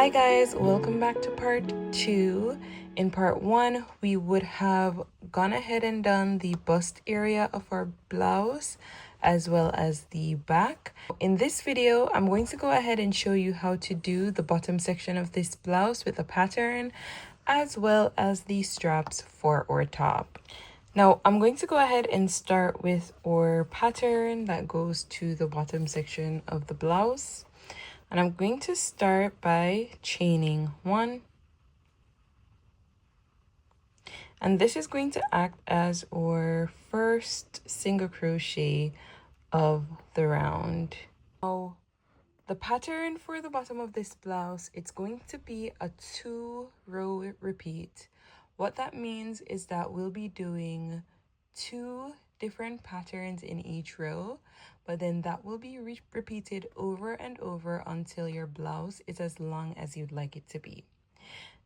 Hi guys, welcome back to part 2. In part 1, we would have gone ahead and done the bust area of our blouse as well as the back. In this video, I'm going to go ahead and show you how to do the bottom section of this blouse with a pattern as well as the straps for our top. Now, I'm going to go ahead and start with our pattern that goes to the bottom section of the blouse. And I'm going to start by chaining 1. And this is going to act as our first single crochet of the round. Now, the pattern for the bottom of this blouse, it's going to be a 2-row repeat. What that means is that we'll be doing 2 different patterns in each row, but then that will be repeated over and over until your blouse is as long as you'd like it to be.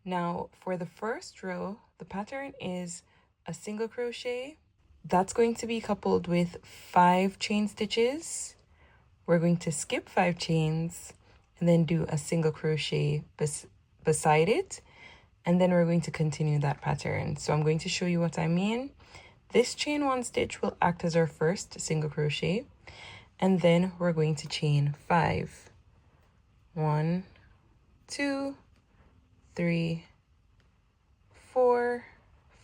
Now, for the first row, the pattern is a single crochet. That's going to be coupled with 5 chain stitches. We're going to skip 5 chains and then do a single crochet beside it. And then we're going to continue that pattern. So I'm going to show you what I mean. This chain 1 stitch will act as our first single crochet. And then we're going to chain 5. 1, 2, 3, 4,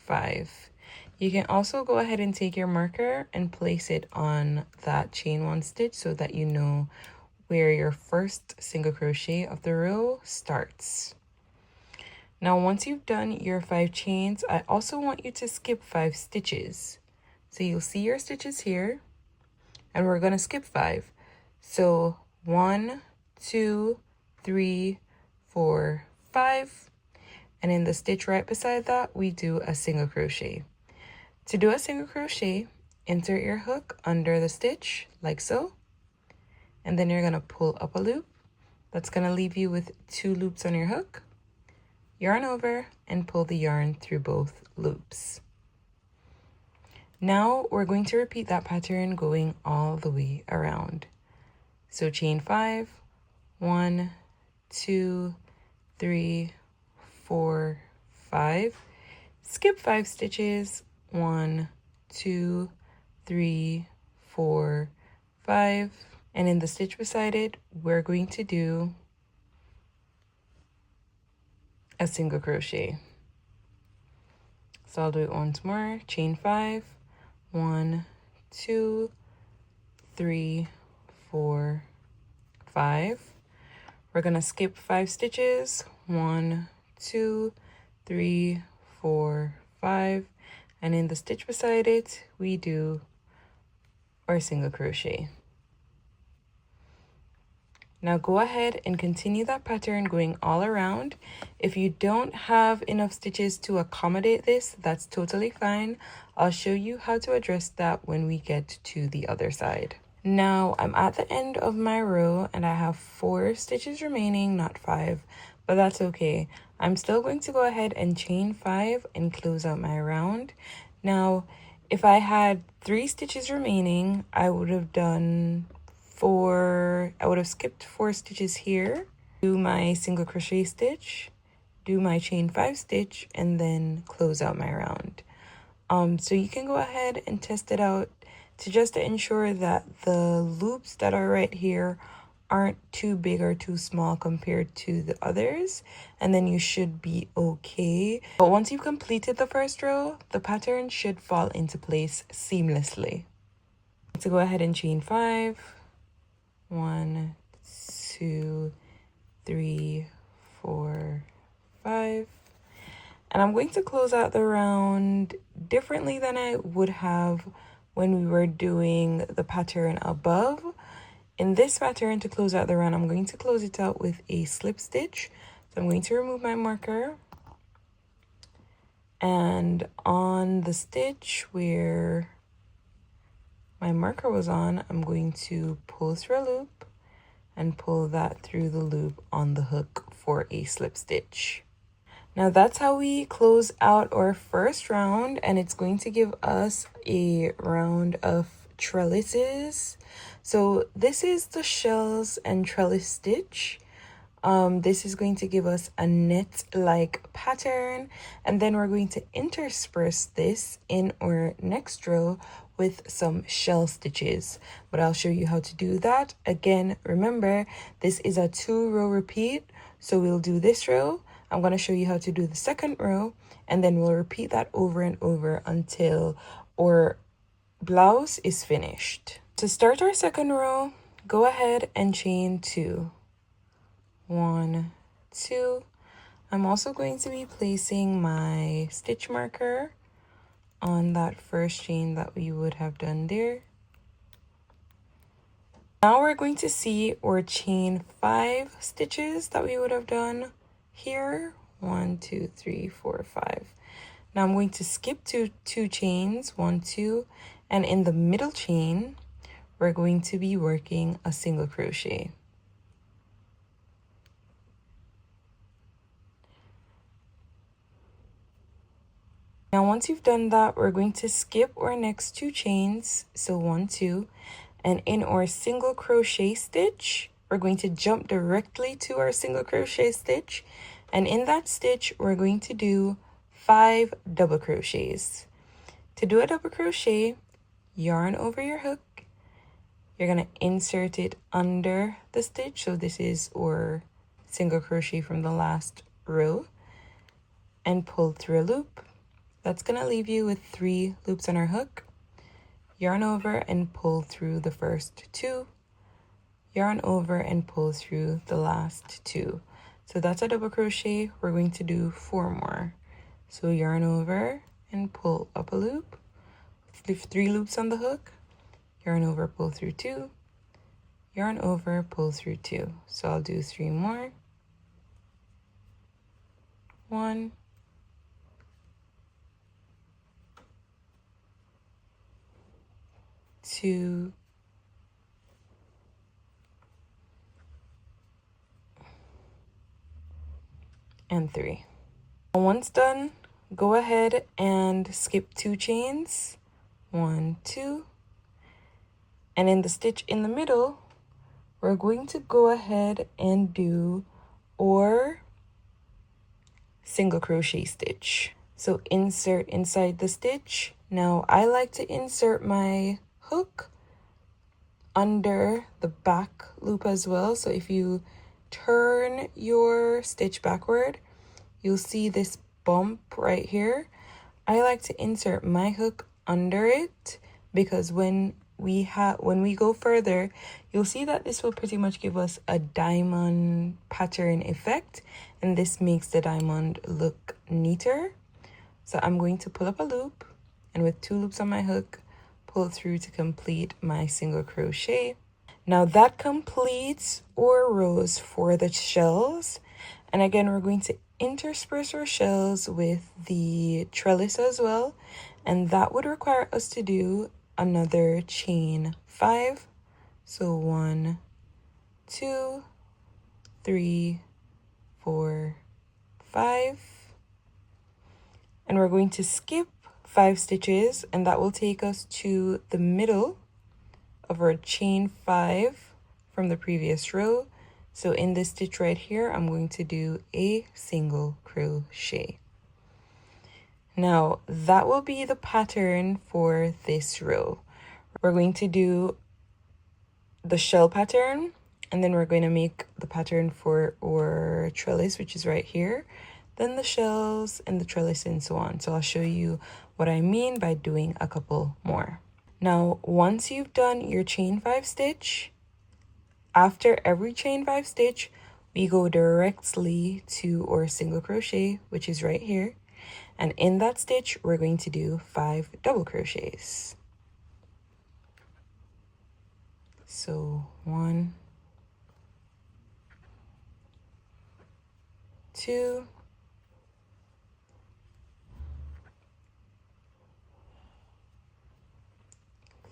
5. You can also go ahead and take your marker and place it on that chain 1 stitch so that you know where your first single crochet of the row starts. Now, once you've done your 5 chains, I also want you to skip 5 stitches. So you'll see your stitches here, and we're going to skip 5. So 1, 2, 3, 4, 5. And in the stitch right beside that, we do a single crochet. To do a single crochet, insert your hook under the stitch like so. And then you're going to pull up a loop. That's going to leave you with 2 loops on your hook. Yarn over and pull the yarn through both loops. Now we're going to repeat that pattern going all the way around. So chain 5, 1, 2, 3, 4, 5. Skip 5 stitches, 1, 2, 3, 4, 5. And in the stitch beside it, we're going to do a single crochet. So I'll do it once more. Chain 5, 1, 2, 3, 4, 5. We're gonna skip 5 stitches. 1, 2, 3, 4, 5. And in the stitch beside it, we do our single crochet. Now go ahead and continue that pattern going all around. If you don't have enough stitches to accommodate this, that's totally fine. I'll show you how to address that when we get to the other side. Now I'm at the end of my row and I have 4 stitches remaining, not 5, but that's okay. I'm still going to go ahead and chain 5 and close out my round. Now, if I had 3 stitches remaining, I would have skipped 4 stitches here, do my single crochet stitch, do my chain 5 stitch, and then close out my round. So you can go ahead and test it out to ensure that the loops that are right here aren't too big or too small compared to the others, and then you should be okay. But once you've completed the first row, the pattern should fall into place seamlessly. So go ahead and chain 5. 1, 2, 3, 4, 5. And I'm going to close out the round differently than I would have when we were doing the pattern above. In this pattern, to close out the round, I'm going to close it out with a slip stitch. So I'm going to remove my marker. And on the stitch where my marker was on, I'm going to pull through a loop and pull that through the loop on the hook for a slip stitch. Now that's how we close out our first round, and it's going to give us a round of trellises. So this is the shells and trellis stitch. This is going to give us a net-like pattern, and then we're going to intersperse this in our next row with some shell stitches, but I'll show you how to do that. Again, remember, this is a 2-row repeat, so we'll do this row. I'm going to show you how to do the second row, and then we'll repeat that over and over until our blouse is finished. To start our second row, go ahead and chain 2. 1, 2. I'm also going to be placing my stitch marker on that first chain that we would have done there. Now we're going to see our chain 5 stitches that we would have done here. 1, 2, 3, 4, 5. Now I'm going to skip two chains, 1, 2, and in the middle chain, we're going to be working a single crochet. Now once you've done that, we're going to skip our next 2 chains, so 1, 2, and in our single crochet stitch, we're going to jump directly to our single crochet stitch, and in that stitch, we're going to do 5 double crochets. To do a double crochet, yarn over your hook. You're going to insert it under the stitch, so this is our single crochet from the last row, and pull through a loop. That's going to leave you with 3 loops on our hook. Yarn over and pull through the first 2. Yarn over and pull through the last 2. So that's a double crochet. We're going to do 4 more. So yarn over and pull up a loop. 3 loops on the hook. Yarn over, pull through 2. Yarn over, pull through 2. So I'll do 3 more. 1, 2, and 3. Once done, go ahead and skip 2 chains, 1, 2, and in the stitch in the middle, we're going to go ahead and do our single crochet stitch. So insert inside the stitch. Now I like to insert my hook under the back loop as well. So if you turn your stitch backward, you'll see this bump right here. I like to insert my hook under it because when we go further, you'll see that this will pretty much give us a diamond pattern effect, and this makes the diamond look neater. So I'm going to pull up a loop, and with 2 loops on my hook, pull through to complete my single crochet. Now that completes our rows for the shells, and again we're going to intersperse our shells with the trellis as well, and that would require us to do another chain 5. So 1, 2, 3, 4, 5, and we're going to skip 5 stitches, and that will take us to the middle of our chain 5 from the previous row. So in this stitch right here, I'm going to do a single crochet. Now that will be the pattern for this row. We're going to do the shell pattern, and then we're going to make the pattern for our trellis, which is right here, then the shells and the trellis and so on. So I'll show you what I mean by doing a couple more. Now once you've done your chain 5 stitch, after every chain 5 stitch, we go directly to our single crochet, which is right here. And in that stitch, we're going to do 5 double crochets. So 1, 2,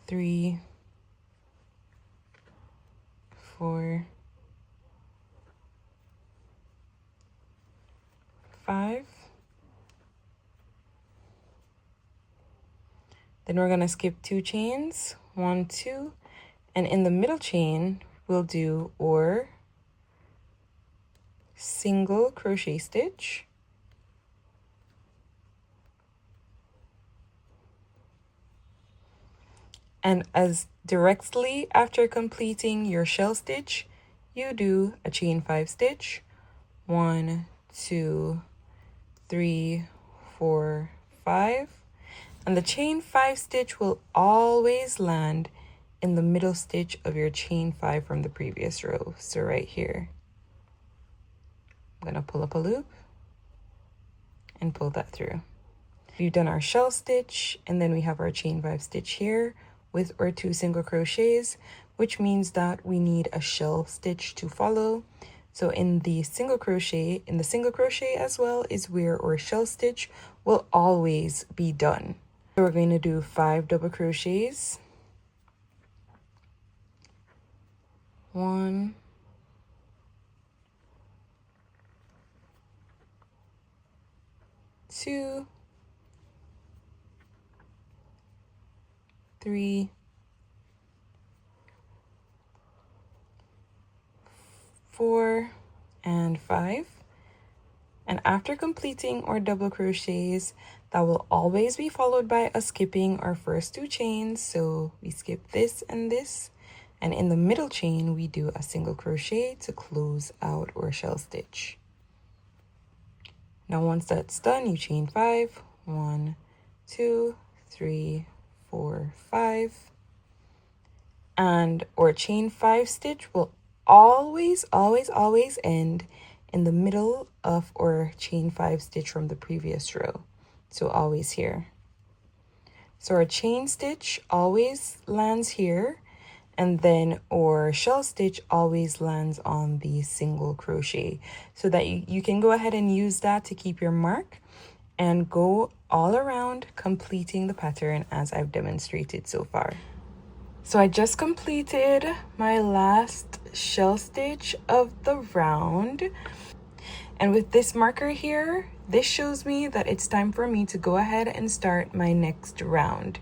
3, 4, 5. Then we're going to skip 2 chains, 1, 2, and in the middle chain, we'll do our single crochet stitch, and as directly after completing your shell stitch, you do a chain 5 stitch. 1, 2, 3, 4, 5, and the chain 5 stitch will always land in the middle stitch of your chain 5 from the previous row. So right here, I'm gonna pull up a loop and pull that through. We've done our shell stitch, and then we have our chain 5 stitch here with our 2 single crochets, which means that we need a shell stitch to follow. So in the single crochet as well is where our shell stitch will always be done. So we're going to do 5 double crochets. 1, 2, 3, 4, and 5. And after completing our double crochets, that will always be followed by us skipping our first 2 chains. So we skip this and this, and in the middle chain we do a single crochet to close out our shell stitch. Now once that's done, you chain 5, 1, 2, 3, 4, 5, and our chain 5 stitch will always end in the middle of our chain 5 stitch from the previous row. So always here. So our chain stitch always lands here, and then our shell stitch always lands on the single crochet, so that you can go ahead and use that to keep your mark and go all around completing the pattern as I've demonstrated so far. So I just completed my last shell stitch of the round, and with this marker here, this shows me that it's time for me to go ahead and start my next round.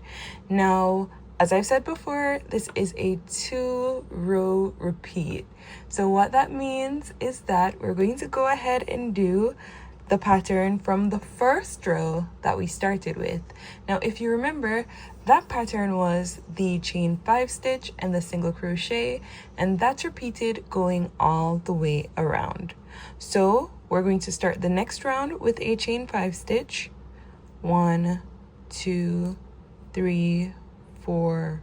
Now, as I've said before, this is a 2-row repeat. So what that means is that we're going to go ahead and do the pattern from the first row that we started with. Now, if you remember, that pattern was the chain 5 stitch and the single crochet, and that's repeated going all the way around. So we're going to start the next round with a chain 5 stitch. 1, 2, 3, 4,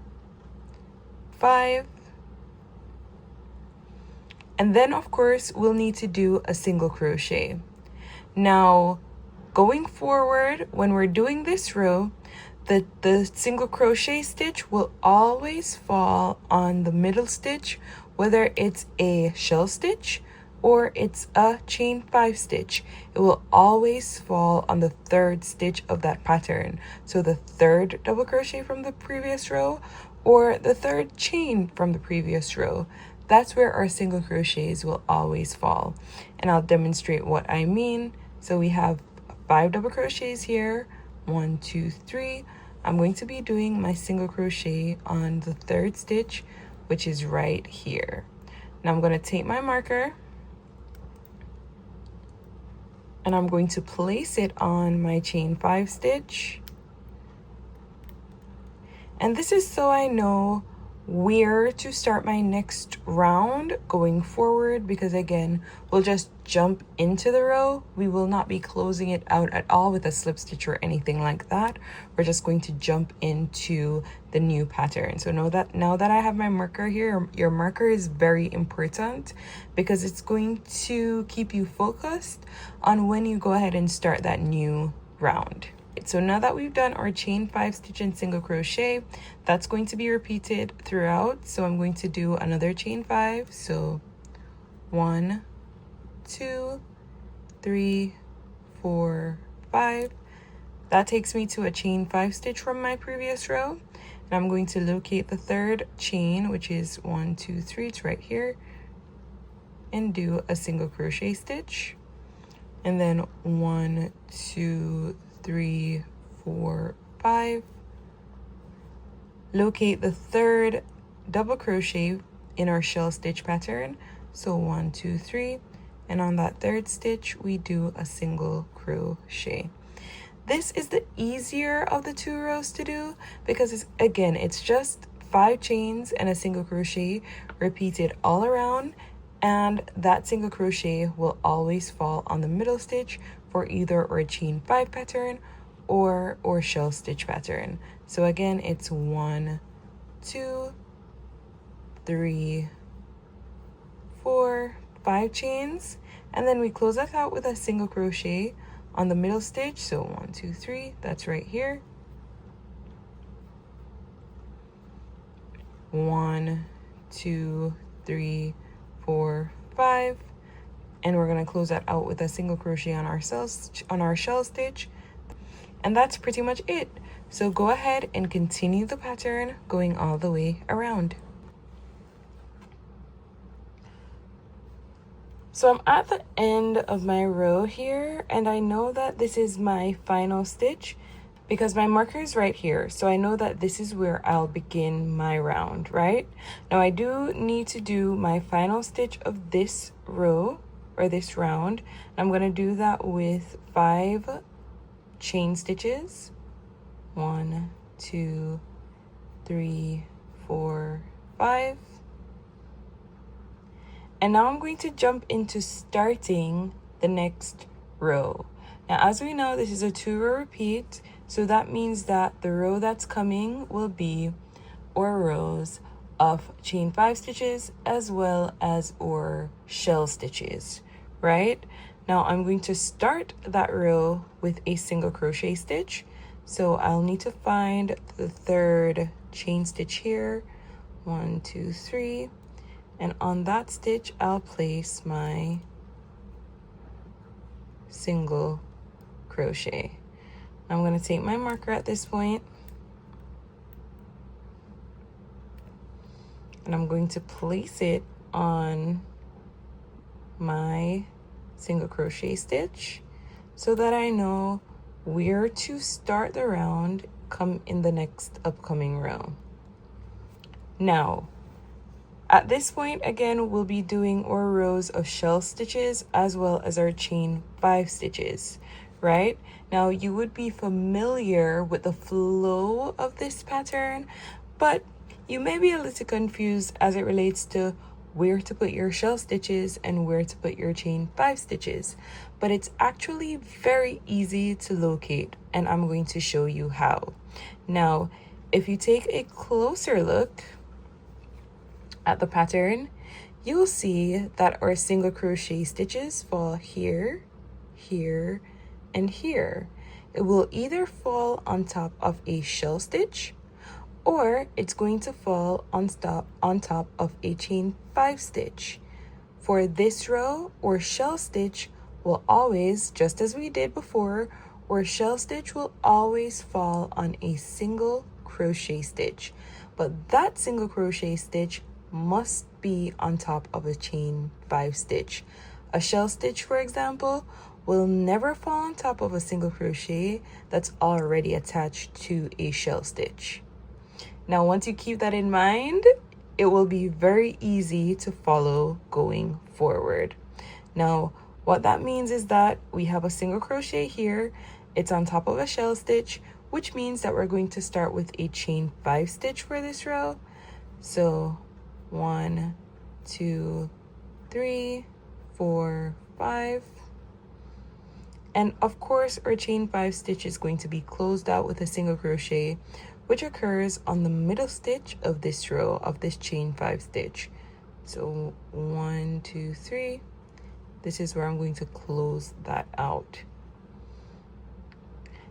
5. And then of course we'll need to do a single crochet. Now, going forward, when we're doing this row, the single crochet stitch will always fall on the middle stitch, whether it's a shell stitch or it's a chain 5 stitch. It will always fall on the 3rd stitch of that pattern. So the 3rd double crochet from the previous row or the 3rd chain from the previous row. That's where our single crochets will always fall. And I'll demonstrate what I mean. So we have 5 double crochets here, 1, 2, 3. I'm going to be doing my single crochet on the 3rd stitch, which is right here. Now I'm going to take my marker and I'm going to place it on my chain 5 stitch. And this is so I know where to start my next round going forward, because again, we'll just jump into the row. We will not be closing it out at all with a slip stitch or anything like that. We're just going to jump into the new pattern. So know that now that I have my marker here, your marker is very important because it's going to keep you focused on when you go ahead and start that new round. So now that we've done our chain 5 stitch and single crochet, that's going to be repeated throughout. So I'm going to do another chain 5. So 1, 2, 3, 4, 5. That takes me to a chain 5 stitch from my previous row. And I'm going to locate the 3rd chain, which is 1, 2, 3. It's right here. And do a single crochet stitch. And then 1, 2, 3, 4, 5. Locate the 3rd double crochet in our shell stitch pattern. So 1, 2, 3, and on that third stitch we do a single crochet. This is the easier of the 2 rows to do because it's just 5 chains and a single crochet repeated all around, and that single crochet will always fall on the middle stitch for either or chain 5 pattern or shell stitch pattern. So again, it's 1, 2, 3, 4, 5 chains, and then we close that out with a single crochet on the middle stitch. So 1, 2, 3, that's right here. 1, 2, 3, 4, 5, and we're going to close that out with a single crochet on our shell stitch, and that's pretty much it. So go ahead and continue the pattern going all the way around. So I'm at the end of my row here, and I know that this is my final stitch because my marker is right here. So I know that this is where I'll begin my round, right? Now I do need to do my final stitch of this row or this round. I'm going to do that with 5 chain stitches. 1, 2, 3, 4, 5. And now I'm going to jump into starting the next row. Now, as we know, this is a 2-row repeat, so that means that the row that's coming will be or rows of chain 5 stitches as well as or shell stitches, right? Now I'm going to start that row with a single crochet stitch. So I'll need to find the 3rd chain stitch here. 1, 2, 3. And on that stitch, I'll place my single crochet. I'm going to take my marker at this point, and I'm going to place it on my single crochet stitch so that I know where to start the round come in the next upcoming row. Now, at this point, again, we'll be doing our rows of shell stitches as well as our chain 5 stitches, right? Now, you would be familiar with the flow of this pattern, but you may be a little confused as it relates to where to put your shell stitches and where to put your chain 5 stitches. But it's actually very easy to locate, and I'm going to show you how. Now, if you take a closer look at the pattern, you'll see that our single crochet stitches fall here, here, and here. It will either fall on top of a shell stitch, or it's going to fall on top of a chain 5 stitch. For this row, or shell stitch will always, just as we did before, or shell stitch will always fall on a single crochet stitch, but that single crochet stitch must be on top of a chain 5 stitch. A shell stitch, for example, will never fall on top of a single crochet that's already attached to a shell stitch. Now, once you keep that in mind, it will be very easy to follow going forward. Now, what that means is that we have a single crochet here. It's on top of a shell stitch, which means that we're going to start with a chain 5 stitch for this row. So 1, 2, 3, 4, 5. And of course, our chain 5 stitch is going to be closed out with a single crochet, which occurs on the middle stitch of this row of this chain 5 stitch. So 1, 2, 3. This is where I'm going to close that out.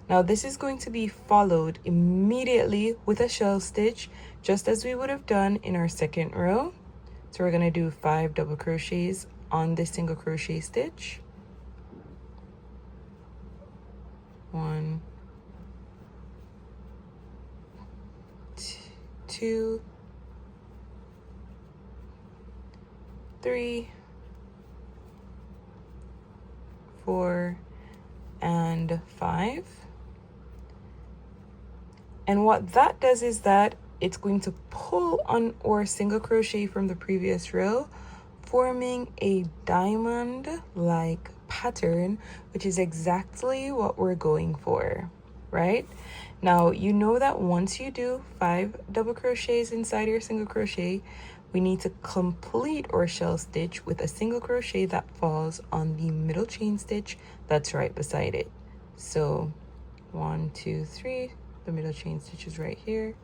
Now this is going to be followed immediately with a shell stitch, just as we would have done in our second row. So we're going to do 5 double crochets on this single crochet stitch. 1, 2, 3, 4, and 5. And what that does is that it's going to pull on our single crochet from the previous row forming a diamond like pattern, which is exactly what we're going for, right? Now you know that once you do 5 double crochets inside your single crochet, we need to complete our shell stitch with a single crochet that falls on the middle chain stitch that's right beside it. So 1, 2, 3, the middle chain stitch is right here.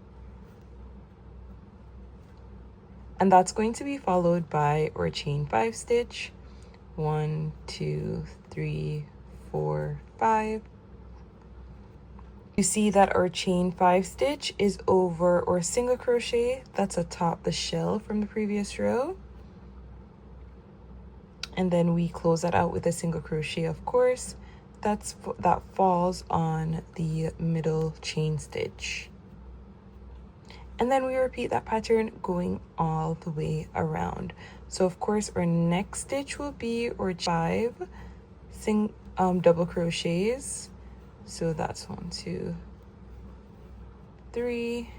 And that's going to be followed by our chain 5 stitch. 1, 2, 3, 4, 5. You see that our chain 5 stitch is over our single crochet that's atop the shell from the previous row. And then we close that out with a single crochet, of course, that falls on the middle chain stitch. And then we repeat that pattern going all the way around. So of course our next stitch will be our 5 double crochets. So that's 1, 2, 3,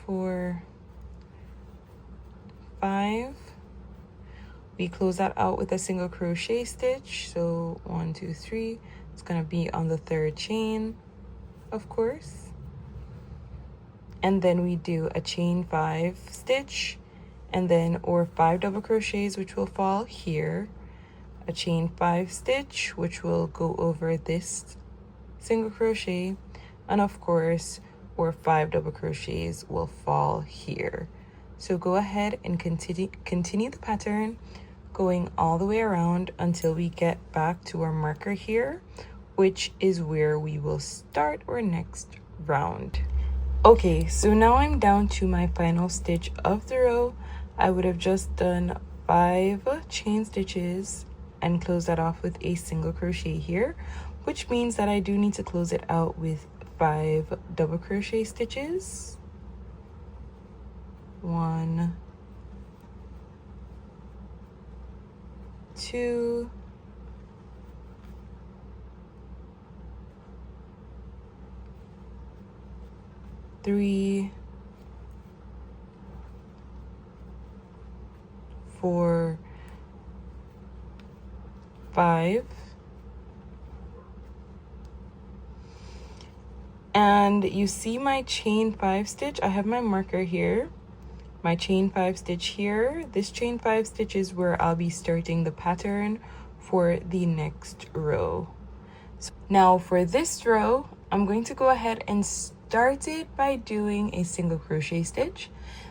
4, 5. We close that out with a single crochet stitch. So 1, 2, 3. It's gonna be on the 3rd chain, of course. And then we do a chain 5 stitch, and then or 5 double crochets, which will fall here, a chain 5 stitch, which will go over this single crochet, and of course, or 5 double crochets will fall here. So go ahead and continue the pattern, going all the way around until we get back to our marker here, which is where we will start our next round. Okay, so now I'm down to my final stitch of the row. I would have just done 5 chain stitches and close that off with a single crochet here, which means that I do need to close it out with 5 double crochet stitches. 1, 2, 3, 4, 5. And you see my chain 5 stitch. I have my marker here, my chain 5 stitch here. This chain 5 stitch is where I'll be starting the pattern for the next row. So now for this row, I'm going to go ahead and start it by doing a single crochet stitch,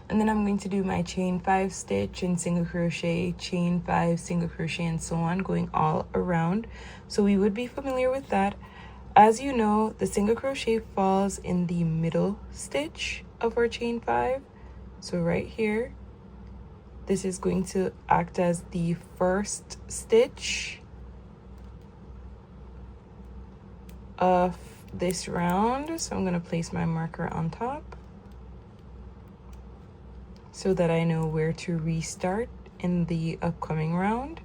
and then I'm going to do my chain 5 stitch and single crochet, chain 5, single crochet, and so on, going all around. So we would be familiar with that. As you know, the single crochet falls in the middle stitch of our chain 5. So right here, this is going to act as the first stitch of this round. So I'm going to place my marker on top so that I know where to restart in the upcoming round.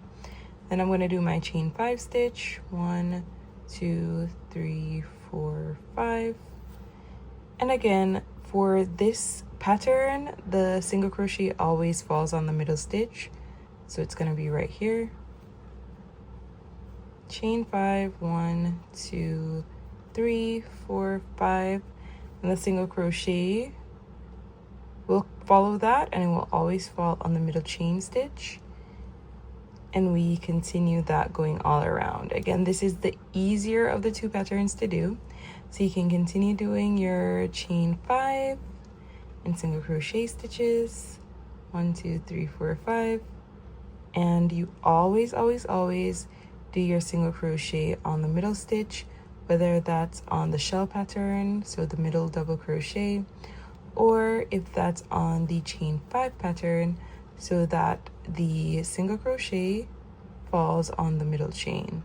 Then I'm going to do my chain 5 stitch, 1, 2, 3, 4, 5. And again, for this pattern, the single crochet always falls on the middle stitch, so it's going to be right here. Chain 5, 1, 2, 3, 4, 5, and the single crochet will follow that, and it will always fall on the middle chain stitch. And we continue that going all around. Again, this is the easier of the 2 patterns to do. So you can continue doing your chain 5 and single crochet stitches, 1, 2, 3, 4, 5. And you always do your single crochet on the middle stitch, whether that's on the shell pattern, so the middle double crochet, or if that's on the chain 5 pattern, so that the single crochet falls on the middle chain.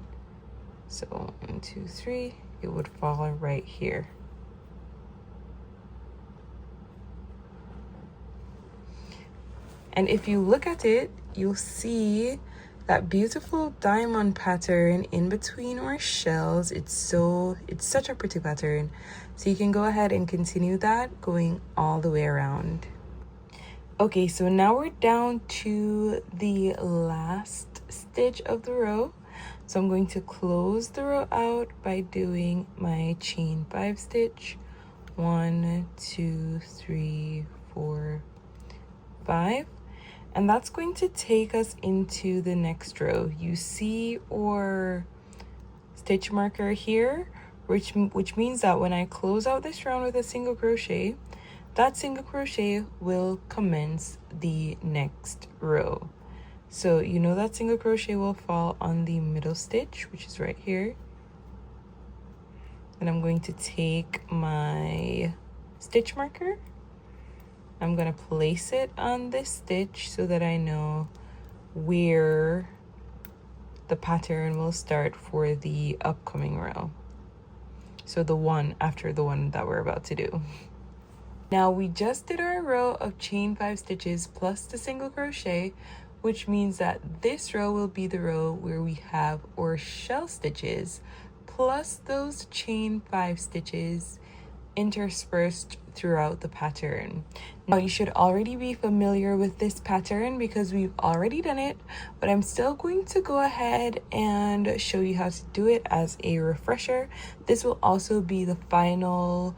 So 1, 2, 3, it would fall right here. And if you look at it, you'll see that beautiful diamond pattern in between our shells. It's such a pretty pattern. So you can go ahead and continue that going all the way around. Okay, so now we're down to the last stitch of the row. So I'm going to close the row out by doing my chain 5 stitch. 1, 2, 3, 4, 5. And that's going to take us into the next row. You see our stitch marker here, which means that when I close out this round with a single crochet, that single crochet will commence the next row. So you know that single crochet will fall on the middle stitch, which is right here. And I'm going to take my stitch marker. I'm going to place it on this stitch so that I know where the pattern will start for the upcoming row. So the one after the one that we're about to do. Now we just did our row of chain 5 stitches plus the single crochet, which means that this row will be the row where we have our shell stitches plus those chain 5 stitches interspersed throughout the pattern. Now you should already be familiar with this pattern because we've already done it, but I'm still going to go ahead and show you how to do it as a refresher. This will also be the final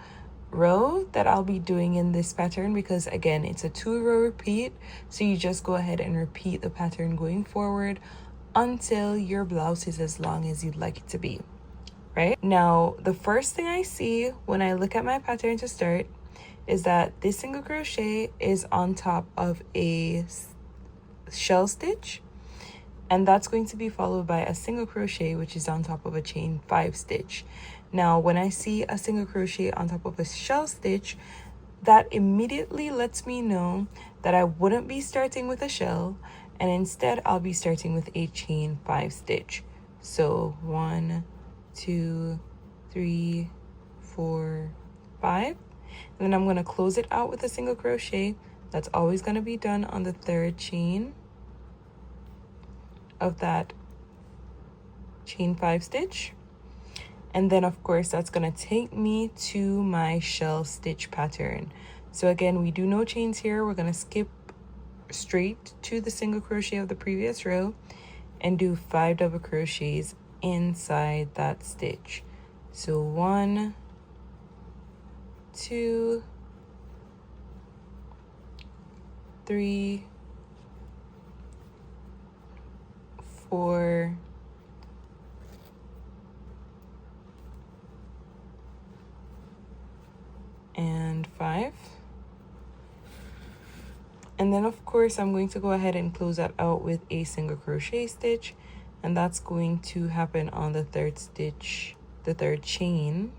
row that I'll be doing in this pattern because again it's a 2-row repeat, so you just go ahead and repeat the pattern going forward until your blouse is as long as you'd like it to be. Right now, the first thing I see when I look at my pattern to start is that this single crochet is on top of a shell stitch, and that's going to be followed by a single crochet which is on top of a chain 5 stitch. Now when I see a single crochet on top of a shell stitch, that immediately lets me know that I wouldn't be starting with a shell, and instead I'll be starting with a chain 5 stitch. So 1, 2, 3, 4, 5, and then I'm going to close it out with a single crochet. That's always going to be done on the 3rd chain of that chain 5 stitch, and then of course that's going to take me to my shell stitch pattern. So again, we do no chains here. We're going to skip straight to the single crochet of the previous row and do 5 double crochets inside that stitch. So 1, 2, 3, 4, and 5. And then of course I'm going to go ahead and close that out with a single crochet stitch, and that's going to happen on the 3rd stitch, the 3rd chain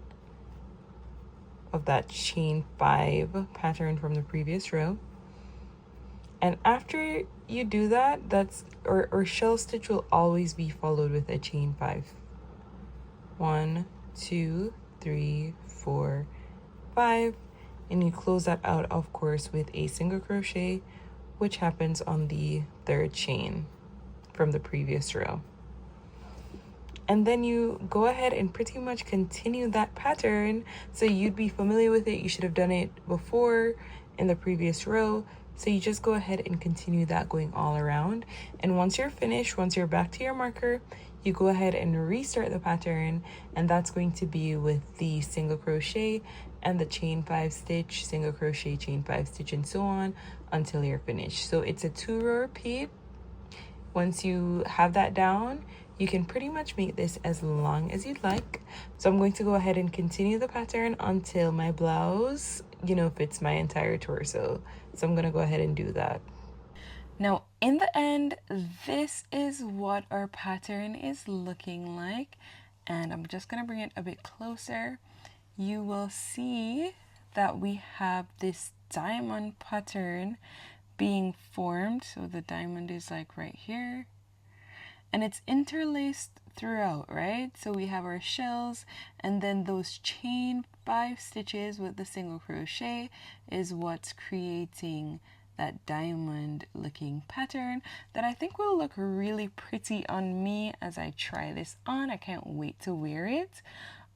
of that chain 5 pattern from the previous row. And after you do that, that's or shell stitch will always be followed with a chain 5. 1, 2, 3, 4, 5, and you close that out of course with a single crochet, which happens on the 3rd chain from the previous row. And then you go ahead and pretty much continue that pattern. So you'd be familiar with it. You should have done it before in the previous row. So you just go ahead and continue that going all around. And once you're finished, once you're back to your marker, you go ahead and restart the pattern, and that's going to be with the single crochet and the chain 5 stitch, single crochet, chain 5 stitch, and so on until you're finished. So it's a 2-row repeat. Once you have that down, you can pretty much make this as long as you'd like. So I'm going to go ahead and continue the pattern until my blouse, fits my entire torso. So I'm going to go ahead and do that. Now, in the end, this is what our pattern is looking like. And I'm just going to bring it a bit closer. You will see that we have this diamond pattern being formed. So the diamond is like right here. And it's interlaced throughout, right? So we have our shells, and then those chain 5 stitches with the single crochet is what's creating that diamond looking pattern that I think will look really pretty on me as I try this on. I can't wait to wear it.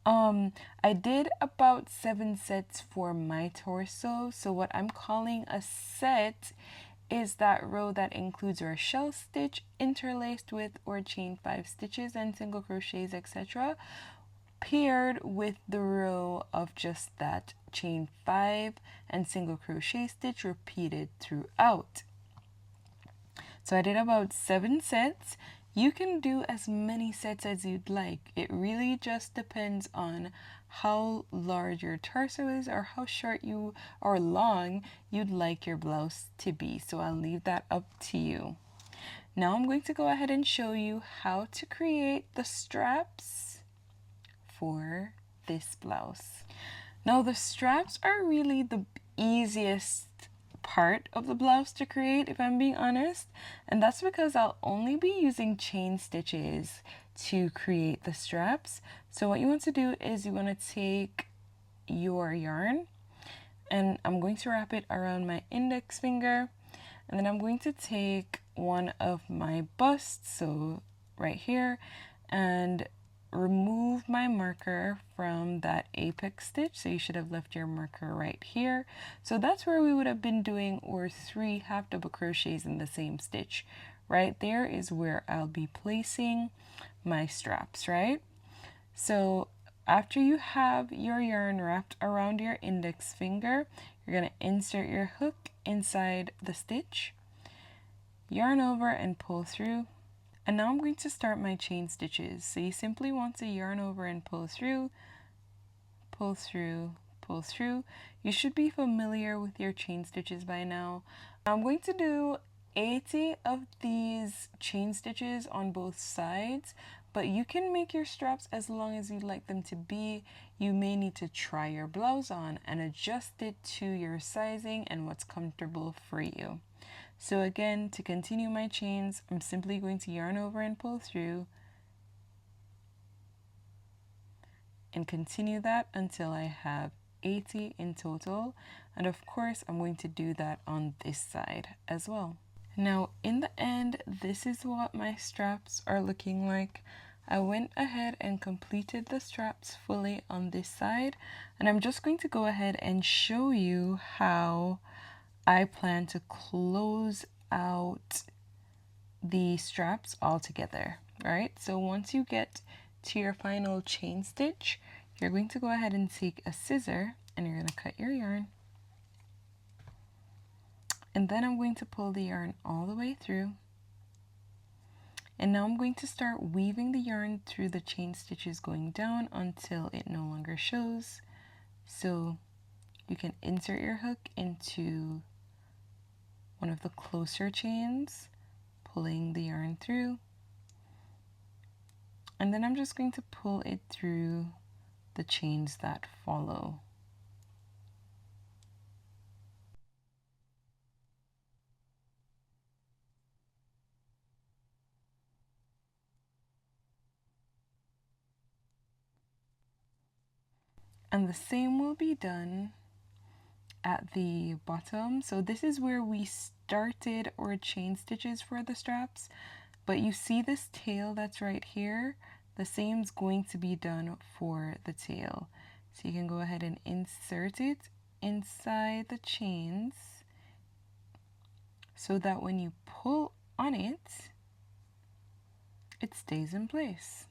I did about 7 sets for my torso. So what I'm calling a set is that row that includes your shell stitch interlaced with or chain 5 stitches and single crochets, etc., paired with the row of just that chain 5 and single crochet stitch repeated throughout. So I did about 7 sets. You can do as many sets as you'd like. It really just depends on how large your torso is or how short you or long you'd like your blouse to be. So I'll leave that up to you. Now I'm going to go ahead and show you how to create the straps for this blouse. Now the straps are really the easiest part of the blouse to create, if I'm being honest, and that's because I'll only be using chain stitches to create the straps. So what you want to do is you want to take your yarn, and I'm going to wrap it around my index finger, and then I'm going to take one of my busts, so right here, and remove my marker from that apex stitch. So you should have left your marker right here. So that's where we would have been doing our 3 half double crochets in the same stitch. Right there is where I'll be placing my straps, right? So after you have your yarn wrapped around your index finger, you're going to insert your hook inside the stitch, yarn over and pull through. And now I'm going to start my chain stitches. So you simply want to yarn over and pull through, pull through, pull through. You should be familiar with your chain stitches by now. I'm going to do 80 of these chain stitches on both sides, but you can make your straps as long as you'd like them to be. You may need to try your blouse on and adjust it to your sizing and what's comfortable for you. So again, to continue my chains, I'm simply going to yarn over and pull through and continue that until I have 80 in total. And of course, I'm going to do that on this side as well. Now, in the end, this is what my straps are looking like. I went ahead and completed the straps fully on this side, and I'm just going to go ahead and show you how I plan to close out the straps all together, right? So once you get to your final chain stitch, you're going to go ahead and take a scissor and you're going to cut your yarn. And then I'm going to pull the yarn all the way through. And now I'm going to start weaving the yarn through the chain stitches going down until it no longer shows. So you can insert your hook into one of the closer chains, pulling the yarn through, and then I'm just going to pull it through the chains that follow. And the same will be done at the bottom. So this is where we started our chain stitches for the straps, but you see this tail that's right here? The same is going to be done for the tail. So you can go ahead and insert it inside the chains so that when you pull on it, it stays in place.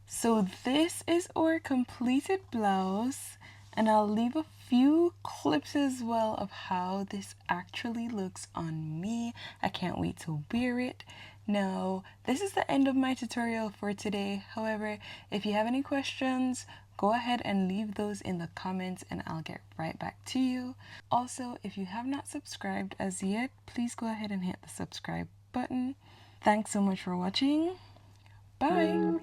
So this is our completed blouse, and I'll leave a few clips as well of how this actually looks on me. I can't wait to wear it. Now, this is the end of my tutorial for today. However, if you have any questions, go ahead and leave those in the comments and I'll get right back to you. Also, if you have not subscribed as yet, please go ahead and hit the subscribe button. Thanks so much for watching. Bye!